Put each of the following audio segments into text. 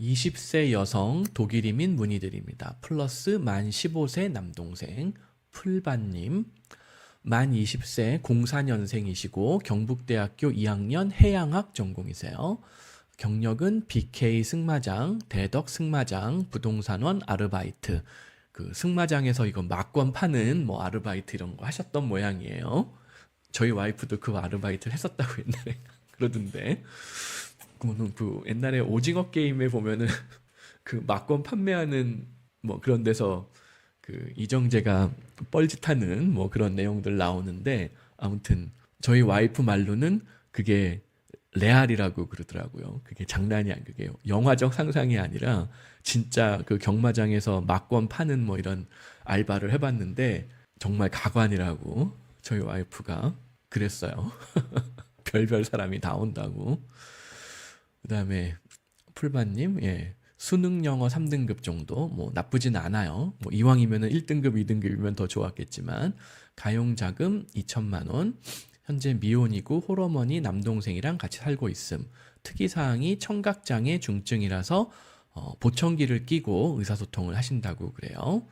20세 여성 독일이민 문의드립니다. 플러스 만 15세 남동생 풀반님, 만 20세 04년생이시고 경북대학교 2학년 해양학 전공이세요. 경력은 BK 승마장, 대덕 승마장, 부동산원 아르바이트. 그 승마장에서 이거 막권 파는 뭐 아르바이트 이런 거 하셨던 모양이에요. 저희 와이프도 그 아르바이트를 했었다고 옛날에 그러던데. 그 옛날에 오징어 게임에 보면은 그 막권 판매하는 뭐 그런 데서 그 이정재가 뻘짓하는 뭐 그런 내용들 나오는데, 아무튼 저희 와이프 말로는 그게 레알이라고 그러더라고요. 그게 장난이 아니, 그게 영화적 상상이 아니라 진짜 그 경마장에서 막권 파는 뭐 이런 알바를 해봤는데 정말 가관이라고 저희 와이프가 그랬어요. 별별 사람이 다 온다고. 그 다음에 풀반님, 예, 수능 영어 3등급 정도, 뭐 나쁘진 않아요. 뭐 이왕이면은 1등급, 2등급이면 더 좋았겠지만, 가용자금 2천만 원, 현재 미혼이고 홀어머니 남동생이랑 같이 살고 있음. 특이사항이 청각장애 중증이라서 보청기를 끼고 의사소통을 하신다고 그래요.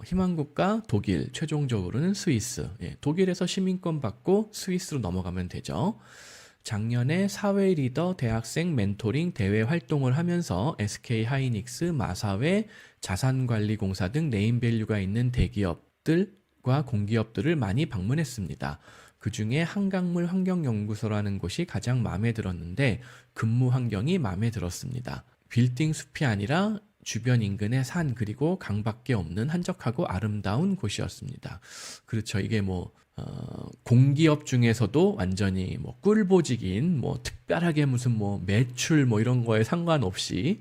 희망국가 독일, 최종적으로는 스위스. 예, 독일에서 시민권 받고 스위스로 넘어가면 되죠. 작년에 사회 리더 대학생 멘토링 대회 활동을 하면서 SK 하이닉스, 마사회, 자산관리공사 등 네임밸류가 있는 대기업들과 공기업들을 많이 방문했습니다. 그 중에 한강물 환경연구소라는 곳이 가장 마음에 들었는데 근무 환경이 마음에 들었습니다. 빌딩 숲이 아니라 주변 인근의 산 그리고 강밖에 없는 한적하고 아름다운 곳이었습니다. 그렇죠. 이게 뭐 공기업 중에서도 완전히 뭐 꿀보직인 뭐 특별하게 무슨 뭐 매출 뭐 이런 거에 상관없이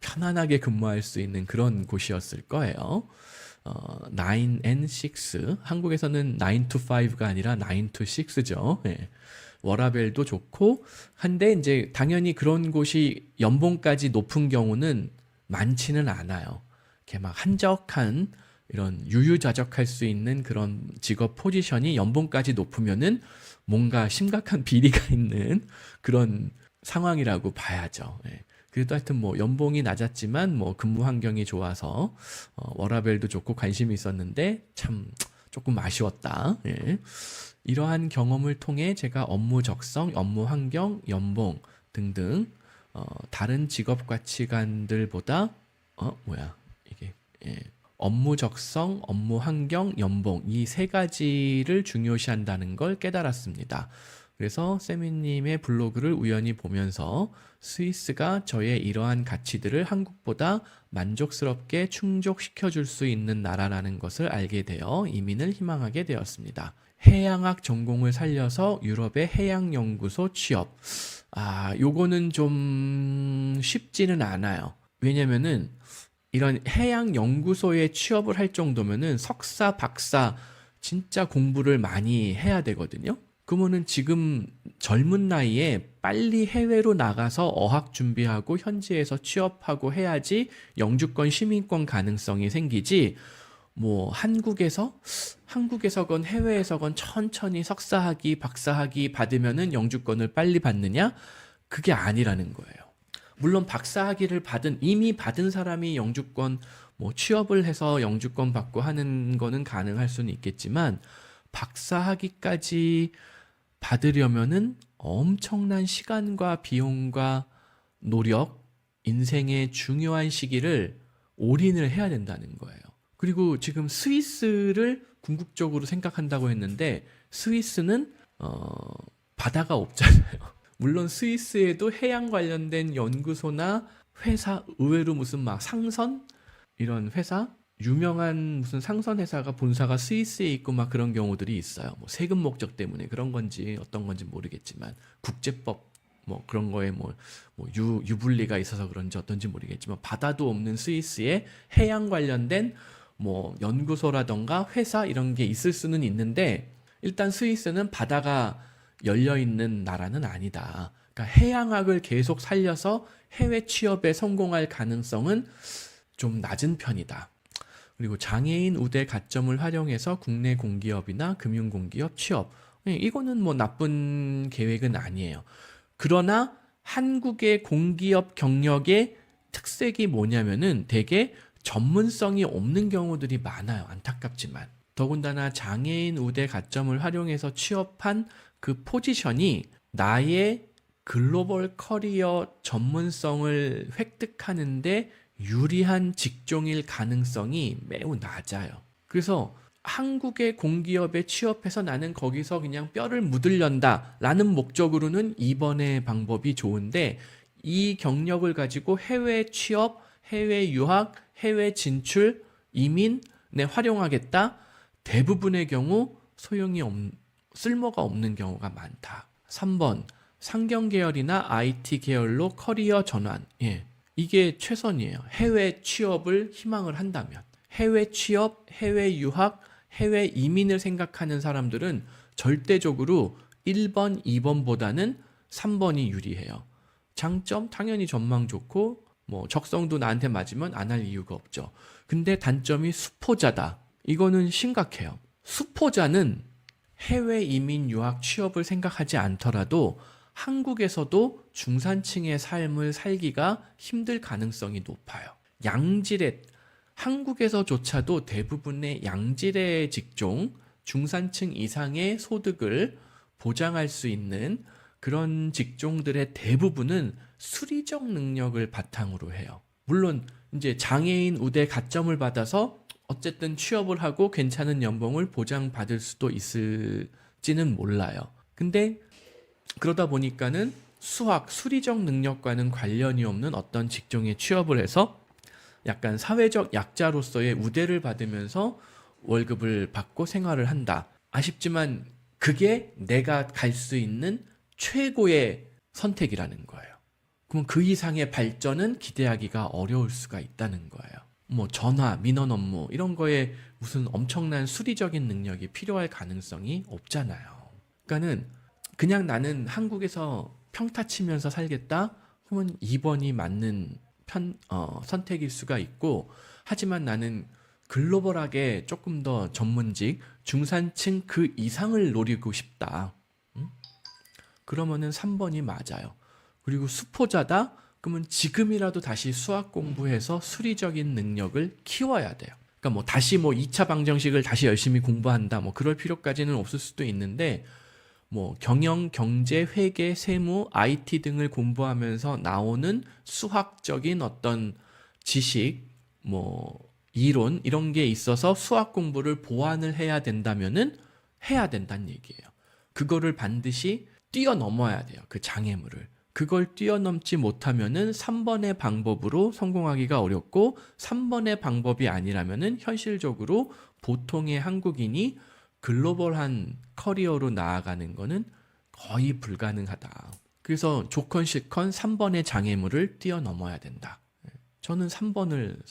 편안하게 근무할 수 있는 그런 곳이었을 거예요. 9and6, 한국에서는 9 to 5가 아니라 9 to 6죠. 예. 워라밸도 좋고 한데 이제 당연히 그런 곳이 연봉까지 높은 경우는 많지는 않아요. 이렇게 막 한적한 이런 유유자적할 수 있는 그런 직업 포지션이 연봉까지 높으면은 뭔가 심각한 비리가 있는 그런 상황이라고 봐야죠. 예. 그래도 하여튼 뭐 연봉이 낮았지만 뭐 근무 환경이 좋아서 워라밸도 좋고 관심이 있었는데 참 조금 아쉬웠다. 예. 이러한 경험을 통해 제가 업무 적성, 업무 환경, 연봉 등등 다른 직업 가치관들보다 이게 예. 업무 적성, 업무 환경, 연봉 이 세 가지를 중요시한다는 걸 깨달았습니다. 그래서 세미님의 블로그를 우연히 보면서 스위스가 저의 이러한 가치들을 한국보다 만족스럽게 충족시켜줄 수 있는 나라라는 것을 알게 되어 이민을 희망하게 되었습니다. 해양학 전공을 살려서 유럽의 해양연구소 취업. 요거는 좀 쉽지는 않아요. 왜냐면은 이런 해양연구소에 취업을 할 정도면은 석사, 박사 진짜 공부를 많이 해야 되거든요. 그러면은 지금 젊은 나이에 빨리 해외로 나가서 어학 준비하고 현지에서 취업하고 해야지 영주권, 시민권 가능성이 생기지. 뭐 한국에서건 해외에서건 천천히 석사학위, 박사학위 받으면은 영주권을 빨리 받느냐? 그게 아니라는 거예요. 물론 박사학위를 이미 받은 사람이 영주권 뭐 취업을 해서 영주권 받고 하는 거는 가능할 수는 있겠지만 박사학위까지 받으려면은 엄청난 시간과 비용과 노력, 인생의 중요한 시기를 올인을 해야 된다는 거예요. 그리고 지금 스위스를 궁극적으로 생각한다고 했는데 스위스는 바다가 없잖아요. 물론 스위스에도 해양 관련된 연구소나 회사, 의외로 무슨 막 상선 이런 회사, 유명한 무슨 상선 회사가 본사가 스위스에 있고 막 그런 경우들이 있어요. 뭐 세금 목적 때문에 그런 건지 어떤 건지 모르겠지만 국제법 뭐 그런 거에 뭐 유불리가 있어서 그런지 어떤지 모르겠지만 바다도 없는 스위스에 해양 관련된 뭐 연구소라던가 회사 이런 게 있을 수는 있는데 일단 스위스는 바다가 열려 있는 나라는 아니다. 그러니까 해양학을 계속 살려서 해외 취업에 성공할 가능성은 좀 낮은 편이다. 그리고 장애인 우대 가점을 활용해서 국내 공기업이나 금융공기업 취업. 이거는 뭐 나쁜 계획은 아니에요. 그러나 한국의 공기업 경력의 특색이 뭐냐면은 되게 전문성이 없는 경우들이 많아요. 안타깝지만. 더군다나 장애인 우대 가점을 활용해서 취업한 그 포지션이 나의 글로벌 커리어 전문성을 획득하는데 유리한 직종일 가능성이 매우 낮아요. 그래서 한국의 공기업에 취업해서 나는 거기서 그냥 뼈를 묻으련다 라는 목적으로는 2번의 방법이 좋은데, 이 경력을 가지고 해외 취업, 해외 유학, 해외 진출, 이민에 활용하겠다? 대부분의 경우 쓸모가 없는 경우가 많다. 3번, 상경 계열이나 IT 계열로 커리어 전환. 예, 이게 최선이에요. 해외 취업을 희망을 한다면. 해외 취업, 해외 유학, 해외 이민을 생각하는 사람들은 절대적으로 1번, 2번보다는 3번이 유리해요. 장점 당연히 전망 좋고 뭐 적성도 나한테 맞으면 안 할 이유가 없죠. 근데 단점이 수포자다. 이거는 심각해요. 수포자는 해외 이민 유학 취업을 생각하지 않더라도 한국에서도 중산층의 삶을 살기가 힘들 가능성이 높아요. 양질의 한국에서조차도 대부분의 양질의 직종, 중산층 이상의 소득을 보장할 수 있는 그런 직종들의 대부분은 수리적 능력을 바탕으로 해요. 물론 이제 장애인 우대 가점을 받아서 어쨌든 취업을 하고 괜찮은 연봉을 보장받을 수도 있을지는 몰라요. 근데 그러다 보니까는 수학, 수리적 능력과는 관련이 없는 어떤 직종에 취업을 해서 약간 사회적 약자로서의 우대를 받으면서 월급을 받고 생활을 한다. 아쉽지만 그게 내가 갈 수 있는 최고의 선택이라는 거예요. 그럼 그 이상의 발전은 기대하기가 어려울 수가 있다는 거예요. 뭐 전화, 민원 업무 이런 거에 무슨 엄청난 수리적인 능력이 필요할 가능성이 없잖아요. 그러니까는 그냥 나는 한국에서 평타 치면서 살겠다? 그러면 2번이 맞는 선택일 수가 있고, 하지만 나는 글로벌하게 조금 더 전문직, 중산층 그 이상을 노리고 싶다. 그러면은 3번이 맞아요. 그리고 수포자다? 그러면 지금이라도 다시 수학 공부해서 수리적인 능력을 키워야 돼요. 그러니까 뭐 다시 뭐 2차 방정식을 다시 열심히 공부한다. 뭐 그럴 필요까지는 없을 수도 있는데, 뭐 경영, 경제, 회계, 세무, IT 등을 공부하면서 나오는 수학적인 어떤 지식, 뭐 이론 이런 게 있어서 수학 공부를 보완을 해야 된다면은 해야 된다는 얘기예요. 그거를 반드시 뛰어넘어야 돼요. 그 장애물을. 그걸 뛰어넘지 못하면은 3번의 방법으로 성공하기가 어렵고, 3번의 방법이 아니라면은 현실적으로 보통의 한국인이 글로벌한 커리어로 나아가는 거는 거의 불가능하다. 그래서 조건 실건 3번의 장애물을 뛰어넘어야 된다. 저는 3번을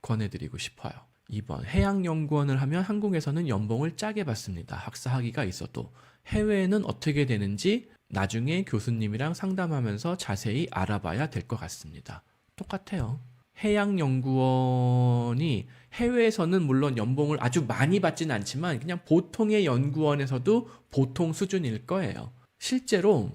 권해드리고 싶어요. 2번, 해양연구원을 하면 한국에서는 연봉을 짜게 받습니다. 학사학위가 있어도. 해외에는 어떻게 되는지 나중에 교수님이랑 상담하면서 자세히 알아봐야 될 것 같습니다. 똑같아요. 해양연구원이 해외에서는 물론 연봉을 아주 많이 받지는 않지만 그냥 보통의 연구원에서도 보통 수준일 거예요. 실제로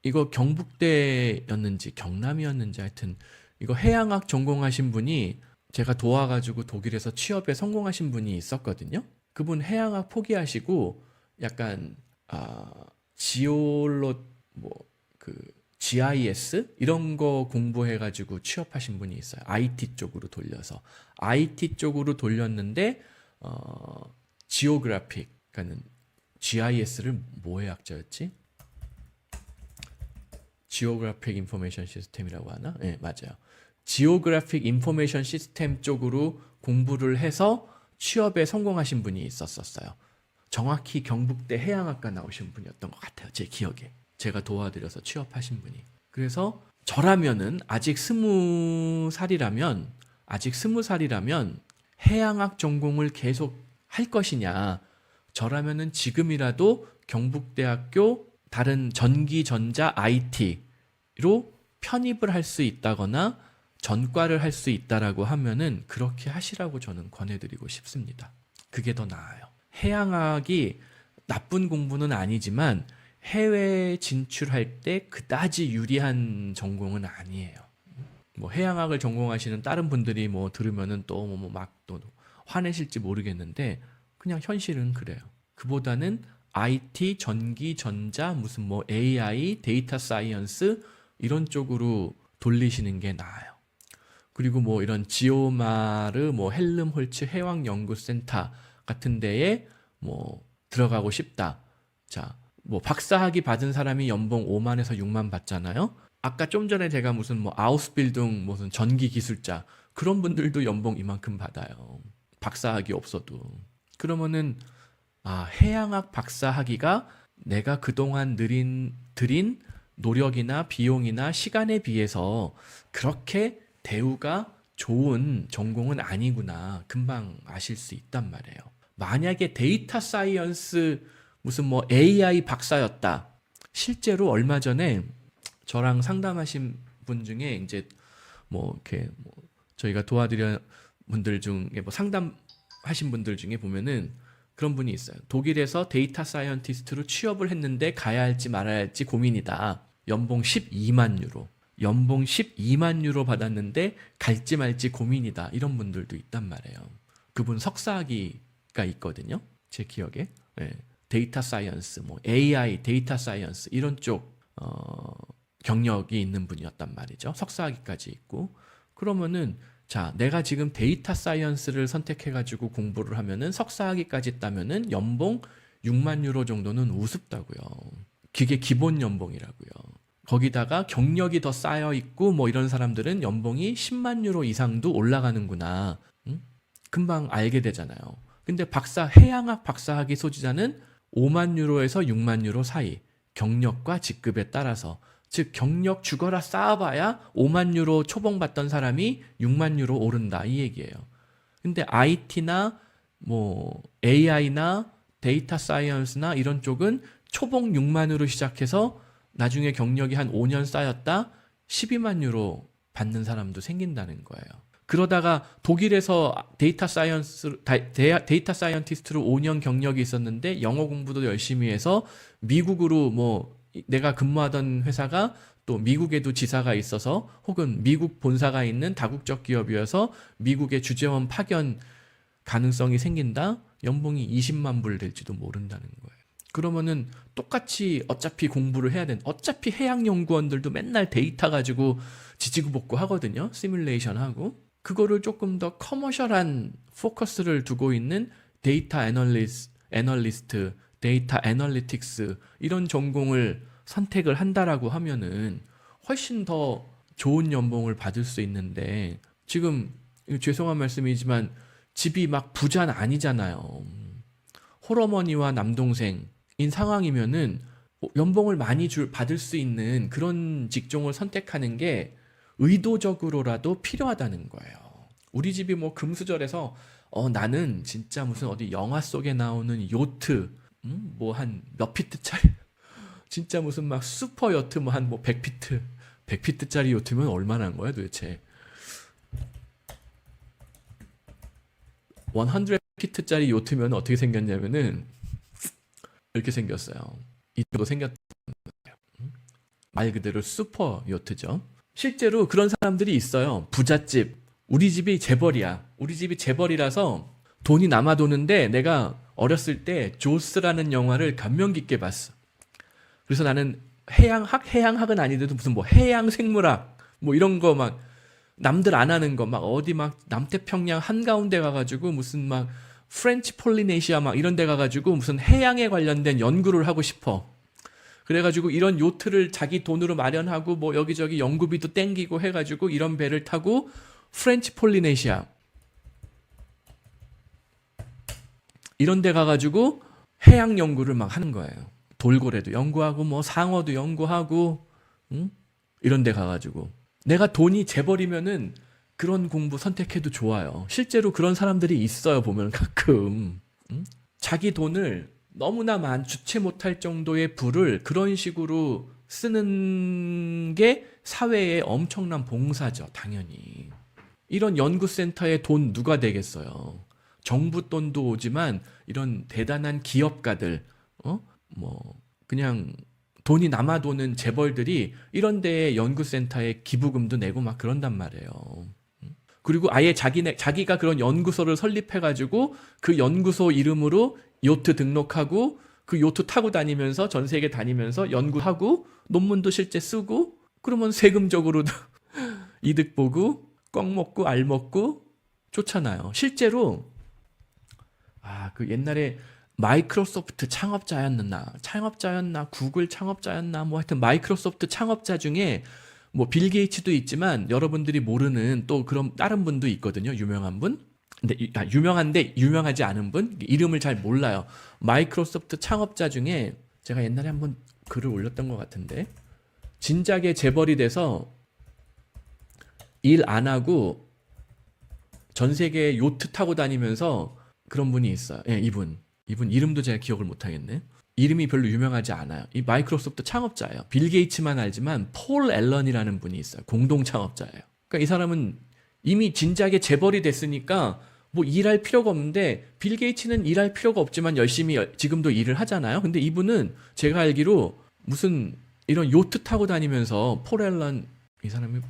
이거 경북대였는지 경남이었는지 하여튼 이거 해양학 전공하신 분이 제가 도와가지고 독일에서 취업에 성공하신 분이 있었거든요. 그분 해양학 포기하시고 약간 지올로 GIS 이런 거 공부해가지고 취업하신 분이 있어요. IT 쪽으로 돌려서. IT 쪽으로 돌렸는데 지오그래픽, 그러니까는 GIS를 뭐의 약자였지? 지오그래픽 인포메이션 시스템이라고 하나? 네, 맞아요. 지오그래픽 인포메이션 시스템 쪽으로 공부를 해서 취업에 성공하신 분이 있었어요. 정확히 경북대 해양학과 나오신 분이었던 것 같아요. 제 기억에. 제가 도와드려서 취업하신 분이. 그래서 저라면은 아직 20살이라면 해양학 전공을 계속 할 것이냐. 저라면은 지금이라도 경북대학교 다른 전기, 전자, IT로 편입을 할 수 있다거나 전과를 할 수 있다라고 하면은 그렇게 하시라고 저는 권해드리고 싶습니다. 그게 더 나아요. 해양학이 나쁜 공부는 아니지만 해외 진출할 때 그다지 유리한 전공은 아니에요. 뭐 해양학을 전공하시는 다른 분들이 뭐 들으면은 또 막 또 화내실지 모르겠는데 그냥 현실은 그래요. 그보다는 IT, 전기, 전자, 무슨 뭐 AI, 데이터 사이언스 이런 쪽으로 돌리시는 게 나아요. 그리고 뭐 이런 지오마르, 뭐 헬름홀츠 해왕연구센터 같은 데에 뭐 들어가고 싶다. 자, 뭐 박사학위 받은 사람이 연봉 5만에서 6만 받잖아요. 아까 좀 전에 제가 무슨 뭐 아우스빌딩 무슨 전기 기술자 그런 분들도 연봉 이만큼 받아요. 박사학위 없어도. 그러면은 해양학 박사학위가 내가 그동안 들인 노력이나 비용이나 시간에 비해서 그렇게 대우가 좋은 전공은 아니구나. 금방 아실 수 있단 말이에요. 만약에 데이터 사이언스 무슨 뭐 AI 박사였다. 실제로 얼마 전에 저랑 상담하신 분 중에 이제 뭐 이렇게 뭐 저희가 도와드려 분들 중에 뭐 상담하신 분들 중에 보면은 그런 분이 있어요. 독일에서 데이터 사이언티스트로 취업을 했는데 가야 할지 말아야 할지 고민이다. 연봉 12만 유로. 연봉 12만 유로 받았는데 갈지 말지 고민이다. 이런 분들도 있단 말이에요. 그분 석사학위가 있거든요. 제 기억에. 네. 데이터 사이언스, 뭐 AI, 데이터 사이언스 이런 쪽 경력이 있는 분이었단 말이죠. 석사학위까지 있고. 그러면은 자, 내가 지금 데이터 사이언스를 선택해가지고 공부를 하면은 석사학위까지 따면은 연봉 6만 유로 정도는 우습다고요. 그게 기본 연봉이라고요. 거기다가 경력이 더 쌓여 있고 뭐 이런 사람들은 연봉이 10만 유로 이상도 올라가는구나. 응? 금방 알게 되잖아요. 근데 해양학 박사학위 소지자는 5만 유로에서 6만 유로 사이. 경력과 직급에 따라서. 즉 경력 죽어라 쌓아봐야 5만 유로 초봉 받던 사람이 6만 유로 오른다 이 얘기예요. 근데 IT나 뭐 AI나 데이터 사이언스나 이런 쪽은 초봉 6만으로 시작해서 나중에 경력이 한 5년 쌓였다 12만 유로 받는 사람도 생긴다는 거예요. 그러다가 독일에서 데이터 사이언티스트로 5년 경력이 있었는데 영어 공부도 열심히 해서 미국으로 뭐 내가 근무하던 회사가 또 미국에도 지사가 있어서 혹은 미국 본사가 있는 다국적 기업이어서 미국의 주재원 파견 가능성이 생긴다? 연봉이 20만 불 될지도 모른다는 거예요. 그러면은 똑같이 어차피 공부를 해야 되는, 어차피 해양연구원들도 맨날 데이터 가지고 지지고 볶고 하거든요. 시뮬레이션 하고. 그거를 조금 더 커머셜한 포커스를 두고 있는 데이터 애널리스트, 데이터 애널리틱스 이런 전공을 선택을 한다라고 하면은 훨씬 더 좋은 연봉을 받을 수 있는데 지금 죄송한 말씀이지만 집이 막 부자는 아니잖아요. 홀어머니와 남동생인 상황이면은 연봉을 많이 받을 수 있는 그런 직종을 선택하는 게 의도적으로라도 필요하다는 거예요. 우리 집이 뭐 금수저라서 나는 진짜 무슨 어디 영화 속에 나오는 요트 뭐 한 몇 피트짜리 진짜 무슨 막 슈퍼 요트 뭐 한 뭐 100피트짜리 요트면 얼마나 한 거야 도대체. 100피트짜리 요트면 어떻게 생겼냐면은 이렇게 생겼어요. 이 정도 생겼단 말이에요. 말 그대로 슈퍼 요트죠. 실제로 그런 사람들이 있어요. 부잣집. 우리 집이 재벌이야. 우리 집이 재벌이라서 돈이 남아도는데 내가 어렸을 때 조스라는 영화를 감명 깊게 봤어. 그래서 나는 해양학은 아니더라도 무슨 뭐 해양생물학 뭐 이런 거 막 남들 안 하는 거 막 어디 막 남태평양 한가운데 가가지고 무슨 막 프렌치 폴리네시아 막 이런 데 가가지고 무슨 해양에 관련된 연구를 하고 싶어. 그래가지고 이런 요트를 자기 돈으로 마련하고 뭐 여기저기 연구비도 땡기고 해가지고 이런 배를 타고 프렌치 폴리네시아 이런 데 가가지고 해양 연구를 막 하는 거예요. 돌고래도 연구하고 뭐 상어도 연구하고 이런 데 가가지고 내가 돈이 재벌이면은 그런 공부 선택해도 좋아요. 실제로 그런 사람들이 있어요. 보면 가끔 자기 돈을 너무나 주체 못할 정도의 부를 그런 식으로 쓰는 게 사회에 엄청난 봉사죠. 당연히. 이런 연구센터에 돈 누가 되겠어요. 정부 돈도 오지만 이런 대단한 기업가들 뭐 그냥 돈이 남아도는 재벌들이 이런 데에 연구센터에 기부금도 내고 막 그런단 말이에요. 그리고 아예 자기가 그런 연구소를 설립해가지고 그 연구소 이름으로 요트 등록하고 그 요트 타고 다니면서 전 세계 다니면서 연구하고 논문도 실제 쓰고 그러면 세금적으로도 이득 보고 껌 먹고 알 먹고 좋잖아요. 실제로 그 옛날에 마이크로소프트 창업자였나 구글 창업자였나 뭐 하여튼 마이크로소프트 창업자 중에 뭐 빌 게이츠도 있지만 여러분들이 모르는 또 그런 다른 분도 있거든요. 유명한 분. 근데 유명한데 유명하지 않은 분 이름을 잘 몰라요. 마이크로소프트 창업자 중에 제가 옛날에 한번 글을 올렸던 것 같은데 진작에 재벌이 돼서 일 안 하고 전 세계 요트 타고 다니면서 그런 분이 있어요. 예, 이분 이름도 제가 기억을 못 하겠네. 이름이 별로 유명하지 않아요. 이 마이크로소프트 창업자예요. 빌 게이츠만 알지만 폴 앨런이라는 분이 있어요. 공동 창업자예요. 그러니까 이 사람은 이미 진작에 재벌이 됐으니까 뭐 일할 필요가 없는데 빌 게이츠는 일할 필요가 없지만 열심히 지금도 일을 하잖아요. 근데 이분은 제가 알기로 무슨 이런 요트 타고 다니면서 폴 앨런 이 사람이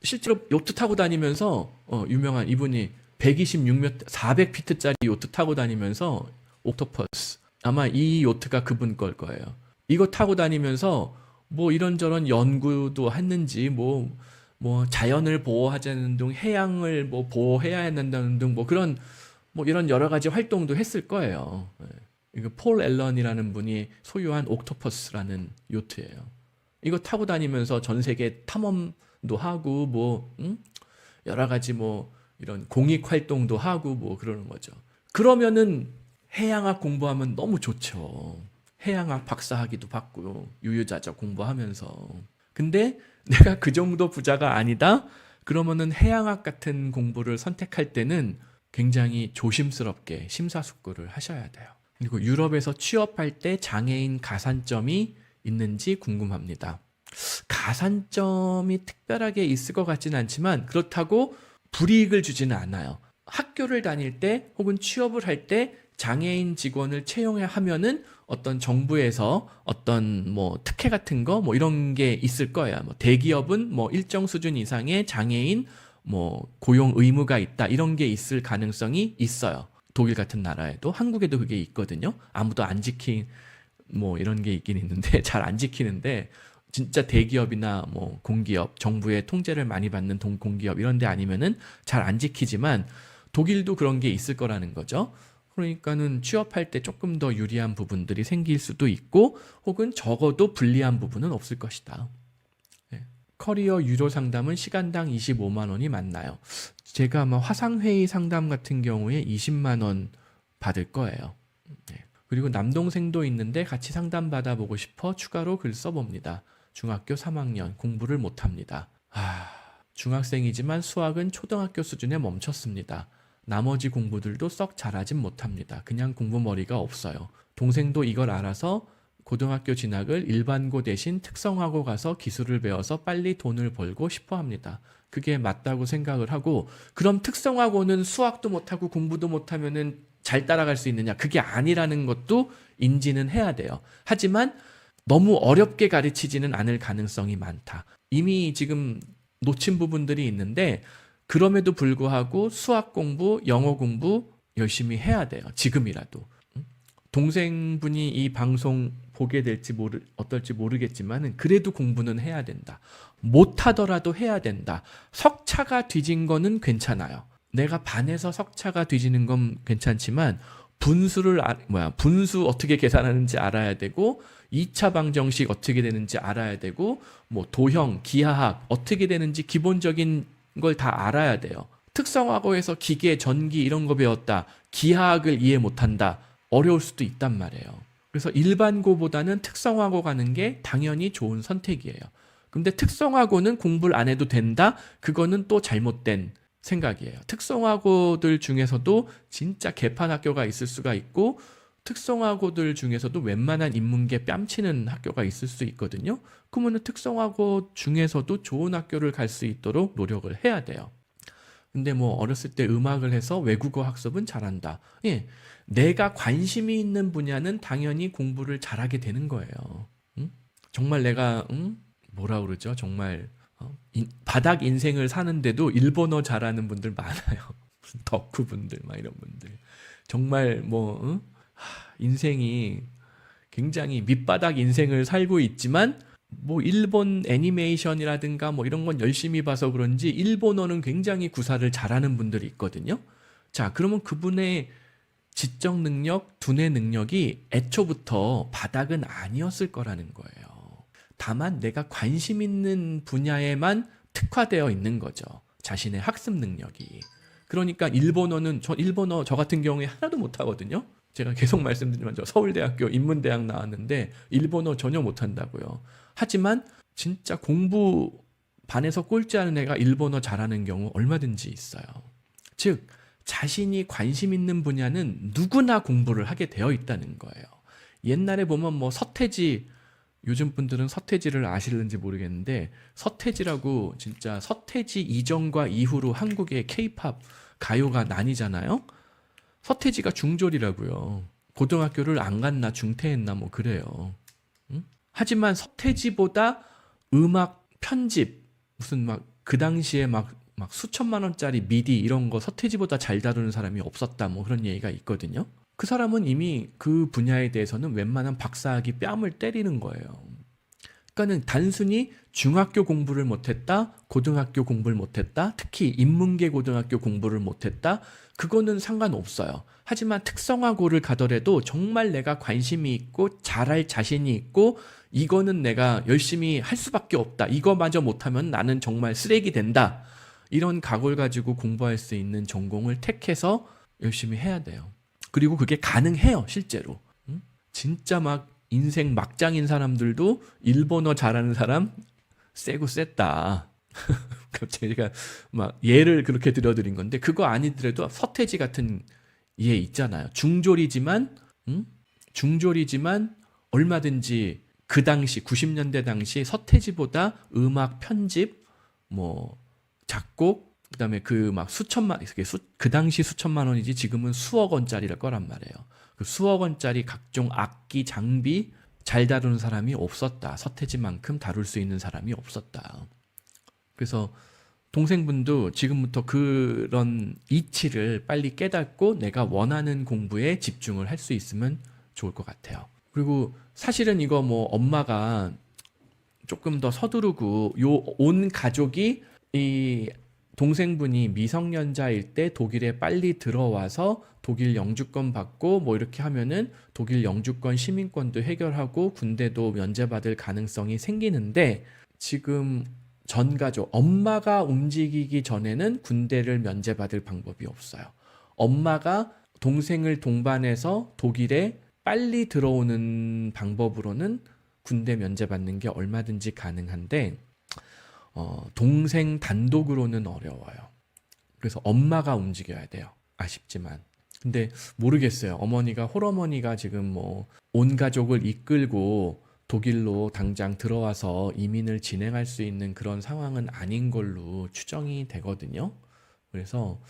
실제로 요트 타고 다니면서 유명한 이분이 126몇 400피트짜리 요트 타고 다니면서 옥토퍼스 아마 이 요트가 그분 걸 거예요. 이거 타고 다니면서 뭐 이런저런 연구도 했는지 뭐 자연을 보호하자는 등 해양을 뭐 보호해야 한다는 등 뭐 그런 뭐 이런 여러 가지 활동도 했을 거예요. 이거 폴 앨런이라는 분이 소유한 옥토퍼스라는 요트예요. 이거 타고 다니면서 전 세계 탐험도 하고 뭐 여러 가지 뭐 이런 공익 활동도 하고 뭐 그러는 거죠. 그러면은 해양학 공부하면 너무 좋죠. 해양학 박사학위도 받고 유유자적 공부하면서. 근데 내가 그 정도 부자가 아니다? 그러면은 해양학 같은 공부를 선택할 때는 굉장히 조심스럽게 심사숙고를 하셔야 돼요. 그리고 유럽에서 취업할 때 장애인 가산점이 있는지 궁금합니다. 가산점이 특별하게 있을 것 같지는 않지만 그렇다고 불이익을 주지는 않아요. 학교를 다닐 때 혹은 취업을 할 때 장애인 직원을 채용해야 하면은 어떤 정부에서 어떤 뭐 특혜 같은 거 뭐 이런 게 있을 거예요. 뭐 대기업은 뭐 일정 수준 이상의 장애인 뭐 고용 의무가 있다 이런 게 있을 가능성이 있어요. 독일 같은 나라에도 한국에도 그게 있거든요. 아무도 안 지킨 뭐 이런 게 있긴 있는데 잘 안 지키는데 진짜 대기업이나 뭐 공기업, 정부의 통제를 많이 받는 공기업 이런 데 아니면은 잘 안 지키지만 독일도 그런 게 있을 거라는 거죠. 그러니까는 취업할 때 조금 더 유리한 부분들이 생길 수도 있고 혹은 적어도 불리한 부분은 없을 것이다. 네. 커리어 유료 상담은 시간당 25만 원이 맞나요? 제가 아마 화상회의 상담 같은 경우에 20만 원 받을 거예요. 네. 그리고 남동생도 있는데 같이 상담 받아보고 싶어 추가로 글 써봅니다. 중학교 3학년 공부를 못합니다. 중학생이지만 수학은 초등학교 수준에 멈췄습니다. 나머지 공부들도 썩 잘하진 못합니다. 그냥 공부머리가 없어요. 동생도 이걸 알아서 고등학교 진학을 일반고 대신 특성화고 가서 기술을 배워서 빨리 돈을 벌고 싶어 합니다. 그게 맞다고 생각을 하고 그럼 특성화고는 수학도 못하고 공부도 못하면은 잘 따라갈 수 있느냐? 그게 아니라는 것도 인지는 해야 돼요. 하지만 너무 어렵게 가르치지는 않을 가능성이 많다. 이미 지금 놓친 부분들이 있는데 그럼에도 불구하고 수학 공부, 영어 공부 열심히 해야 돼요. 지금이라도. 동생분이 이 방송 보게 될지 어떨지 모르겠지만 그래도 공부는 해야 된다. 못하더라도 해야 된다. 석차가 뒤진 거는 괜찮아요. 내가 반에서 석차가 뒤지는 건 괜찮지만 분수 어떻게 계산하는지 알아야 되고 2차 방정식 어떻게 되는지 알아야 되고 뭐 도형, 기하학 어떻게 되는지 기본적인 걸 다 알아야 돼요. 특성화고에서 기계, 전기 이런 거 배웠다. 기하학을 이해 못한다. 어려울 수도 있단 말이에요. 그래서 일반고보다는 특성화고 가는 게 당연히 좋은 선택이에요. 근데 특성화고는 공부를 안 해도 된다? 그거는 또 잘못된 생각이에요. 특성화고들 중에서도 진짜 개판 학교가 있을 수가 있고 특성화고들 중에서도 웬만한 인문계 뺨치는 학교가 있을 수 있거든요. 그러면 특성화고 중에서도 좋은 학교를 갈 수 있도록 노력을 해야 돼요. 근데 뭐 어렸을 때 음악을 해서 외국어 학습은 잘한다. 예, 내가 관심이 있는 분야는 당연히 공부를 잘하게 되는 거예요. 응? 정말 내가 뭐라 그러죠? 정말 바닥 인생을 사는데도 일본어 잘하는 분들 많아요. 무슨 덕후 분들 막 이런 분들. 정말 뭐 인생이 굉장히 밑바닥 인생을 살고 있지만 뭐 일본 애니메이션이라든가 뭐 이런 건 열심히 봐서 그런지 일본어는 굉장히 구사를 잘하는 분들이 있거든요. 자, 그러면 그분의 지적 능력, 두뇌 능력이 애초부터 바닥은 아니었을 거라는 거예요. 다만 내가 관심 있는 분야에만 특화되어 있는 거죠. 자신의 학습 능력이. 그러니까 일본어는 일본어 저 같은 경우에 하나도 못하거든요. 제가 계속 말씀드리지만 저 서울대학교 인문대학 나왔는데 일본어 전혀 못한다고요. 하지만 진짜 공부 반에서 꼴찌하는 애가 일본어 잘하는 경우 얼마든지 있어요. 즉 자신이 관심 있는 분야는 누구나 공부를 하게 되어 있다는 거예요. 옛날에 보면 뭐 서태지, 요즘 분들은 서태지를 아시는지 모르겠는데 서태지라고, 진짜 서태지 이전과 이후로 한국의 케이팝 가요가 나뉘잖아요. 서태지가 중졸이라고요. 고등학교를 안 갔나 중퇴했나 뭐 그래요. 응? 하지만 서태지보다 음악 편집 무슨 막 그 당시에 막 수천만 원짜리 미디 이런 거 서태지보다 잘 다루는 사람이 없었다 뭐 그런 얘기가 있거든요. 그 사람은 이미 그 분야에 대해서는 웬만한 박사학위 뺨을 때리는 거예요. 그러니까는 단순히 중학교 공부를 못했다, 고등학교 공부를 못했다, 특히 인문계 고등학교 공부를 못했다, 그거는 상관없어요. 하지만 특성화고를 가더라도 정말 내가 관심이 있고 잘할 자신이 있고 이거는 내가 열심히 할 수밖에 없다, 이거마저 못하면 나는 정말 쓰레기 된다, 이런 각오를 가지고 공부할 수 있는 전공을 택해서 열심히 해야 돼요. 그리고 그게 가능해요, 실제로. 진짜 막 인생 막장인 사람들도 일본어 잘하는 사람 세고 셌다. 제가 막 예를 그렇게 들어드린 건데 그거 아니더라도 서태지 같은 예 있잖아요. 중졸이지만 얼마든지 그 당시 90년대 당시 서태지보다 음악 편집 뭐 작곡 그다음에 그 막 그 당시 수천만 원이지 지금은 수억 원짜리일 거란 말이에요. 그 수억 원짜리 각종 악기 장비 잘 다루는 사람이 없었다. 서태지만큼 다룰 수 있는 사람이 없었다. 그래서 동생분도 지금부터 그런 이치를 빨리 깨닫고 내가 원하는 공부에 집중을 할 수 있으면 좋을 것 같아요. 그리고 사실은 이거 뭐 엄마가 조금 더 서두르고 온 가족이 이 동생분이 미성년자일 때 독일에 빨리 들어와서 독일 영주권 받고 뭐 이렇게 하면은 독일 영주권 시민권도 해결하고 군대도 면제받을 가능성이 생기는데 지금 전 가족, 엄마가 움직이기 전에는 군대를 면제받을 방법이 없어요. 엄마가 동생을 동반해서 독일에 빨리 들어오는 방법으로는 군대 면제받는 게 얼마든지 가능한데 동생 단독으로는 어려워요. 그래서 엄마가 움직여야 돼요. 아쉽지만. 근데 모르겠어요. 홀어머니가 지금 뭐 온 가족을 이끌고 독일로 당장 들어와서 이민을 진행할 수 있는 그런 상황은 아닌 걸로 추정이 되거든요. 그래서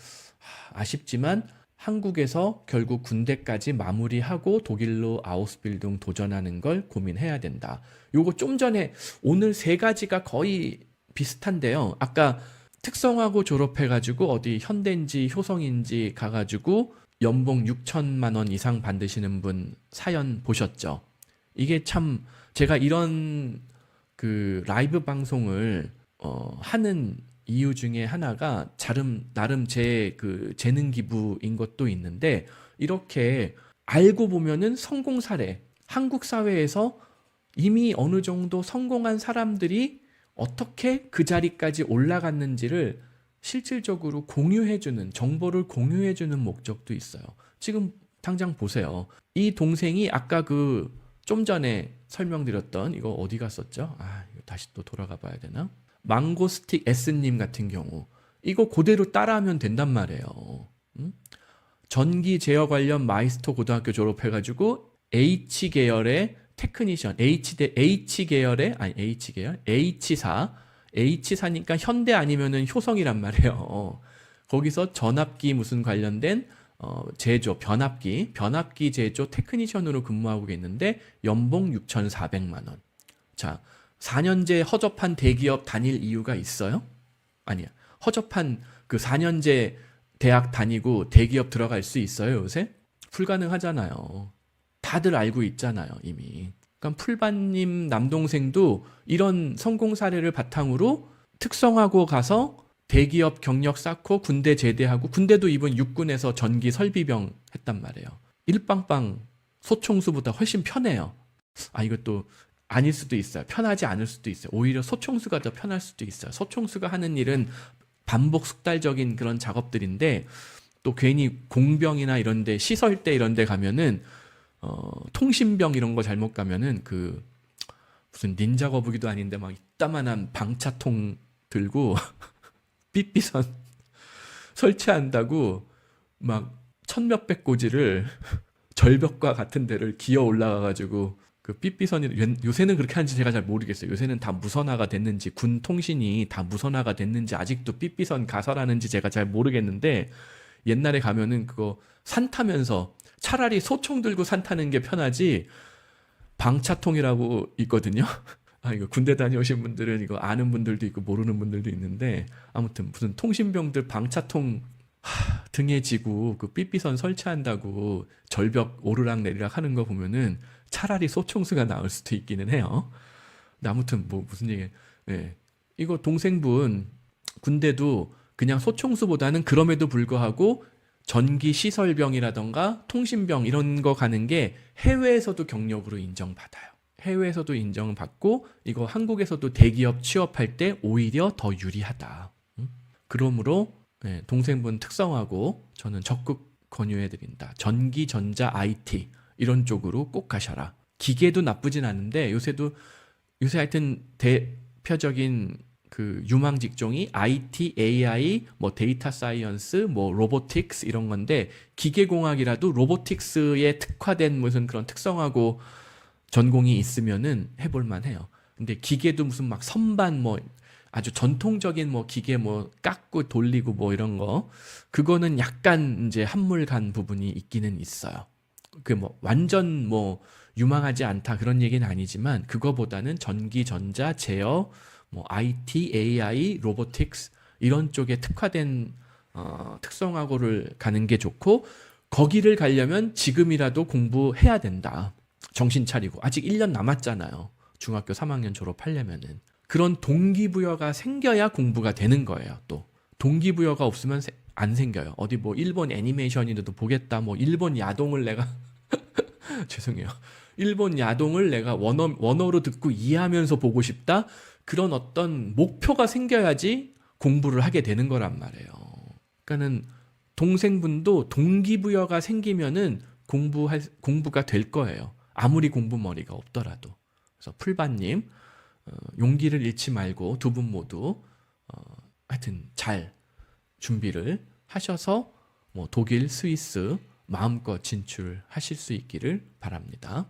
아쉽지만 한국에서 결국 군대까지 마무리하고 독일로 아우스빌딩 도전하는 걸 고민해야 된다. 요거 좀 전에 오늘 세 가지가 거의 비슷한데요. 아까 특성화고 졸업해가지고 어디 현대인지 효성인지 가가지고 연봉 6천만 원 이상 받으시는 분 사연 보셨죠? 이게 참 제가 이런 그 라이브 방송을 하는 이유 중에 하나가 나름 제 그 재능 기부인 것도 있는데 이렇게 알고 보면은 성공 사례, 한국 사회에서 이미 어느 정도 성공한 사람들이 어떻게 그 자리까지 올라갔는지를 실질적으로 공유해주는, 정보를 공유해주는 목적도 있어요. 지금 당장 보세요. 이 동생이 아까 그 좀 전에 설명드렸던 이거 어디 갔었죠? 이거 다시 또 돌아가 봐야 되나? 망고스틱 S님 같은 경우 이거 그대로 따라하면 된단 말이에요. 전기 제어 관련 마이스터 고등학교 졸업해가지고 H계열의 테크니션, H계열의 H사, H사니까 현대 아니면은 효성이란 말이에요. 거기서 전압기 무슨 관련된 제조, 변압기 제조 테크니션으로 근무하고 있는데 연봉 6,400만 원. 자, 4년제 허접한 대기업 다닐 이유가 있어요? 아니야. 허접한 그 4년제 대학 다니고 대기업 들어갈 수 있어요, 요새? 불가능하잖아요. 다들 알고 있잖아요, 이미. 그러니까 풀반님 남동생도 이런 성공 사례를 바탕으로 특성화고 가서 대기업 경력 쌓고 군대 제대하고, 군대도 이번 육군에서 전기 설비병 했단 말이에요. 일빵빵 소총수보다 훨씬 편해요. 아, 이것도 아닐 수도 있어요. 편하지 않을 수도 있어요. 오히려 소총수가 더 편할 수도 있어요. 소총수가 하는 일은 반복 숙달적인 그런 작업들인데, 또 괜히 공병이나 이런데 시설대 이런데 가면은 통신병 이런 거 잘못 가면은 그 무슨 닌자 거북이도 아닌데 막 이따만한 방차통 들고 삐삐선 설치한다고 막 천몇백 고지를 절벽과 같은 데를 기어 올라가가지고 그 삐삐선이, 요새는 그렇게 하는지 제가 잘 모르겠어요. 요새는 다 무선화가 됐는지, 군 통신이 다 무선화가 됐는지, 아직도 삐삐선 가설하는지 제가 잘 모르겠는데, 옛날에 가면은 그거 산 타면서 차라리 소총 들고 산 타는 게 편하지, 방차통이라고 있거든요. 아, 이거 군대 다녀오신 분들은 이거 아는 분들도 있고 모르는 분들도 있는데, 아무튼 무슨 통신병들 방차통 등에 지고 그 삐삐선 설치한다고 절벽 오르락 내리락 하는 거 보면은 차라리 소총수가 나을 수도 있기는 해요. 근데 아무튼 뭐 무슨 얘기, 예. 이거 동생분 군대도 그냥 소총수보다는 그럼에도 불구하고 전기 시설병이라던가 통신병 이런 거 가는 게 해외에서도 경력으로 인정받아요. 해외에서도 인정받고, 이거 한국에서도 대기업 취업할 때 오히려 더 유리하다. 그러므로 예, 동생분 특성하고 저는 적극 권유해드린다. 전기, 전자, IT 이런 쪽으로 꼭 가셔라. 기계도 나쁘진 않은데 요새 하여튼 대표적인 그 유망 직종이 IT, AI, 뭐 데이터 사이언스, 뭐 로보틱스 이런 건데, 기계공학이라도 로보틱스에 특화된 무슨 그런 특성하고 전공이 있으면은 해볼만 해요. 근데 기계도 무슨 막 선반 뭐 아주 전통적인 뭐 기계 뭐 깎고 돌리고 뭐 이런 거, 그거는 약간 이제 한물 간 부분이 있기는 있어요. 그 뭐 완전 뭐 유망하지 않다 그런 얘기는 아니지만, 그거보다는 전기, 전자, 제어, 뭐 IT, AI, 로보틱스 이런 쪽에 특화된 특성화고를 가는 게 좋고, 거기를 가려면 지금이라도 공부해야 된다. 정신 차리고. 아직 1년 남았잖아요. 중학교 3학년 졸업하려면은. 그런 동기부여가 생겨야 공부가 되는 거예요. 또 동기부여가 없으면 안 생겨요. 어디 뭐 일본 애니메이션이라도 보겠다, 뭐 일본 야동을 내가 죄송해요. 일본 야동을 내가 원어로 듣고 이해하면서 보고 싶다. 그런 어떤 목표가 생겨야지 공부를 하게 되는 거란 말이에요. 그러니까는 동생분도 동기부여가 생기면은 공부가 될 거예요. 아무리 공부머리가 없더라도. 그래서 풀바님, 용기를 잃지 말고 두 분 모두 하여튼 잘 준비를 하셔서 뭐 독일, 스위스 마음껏 진출하실 수 있기를 바랍니다.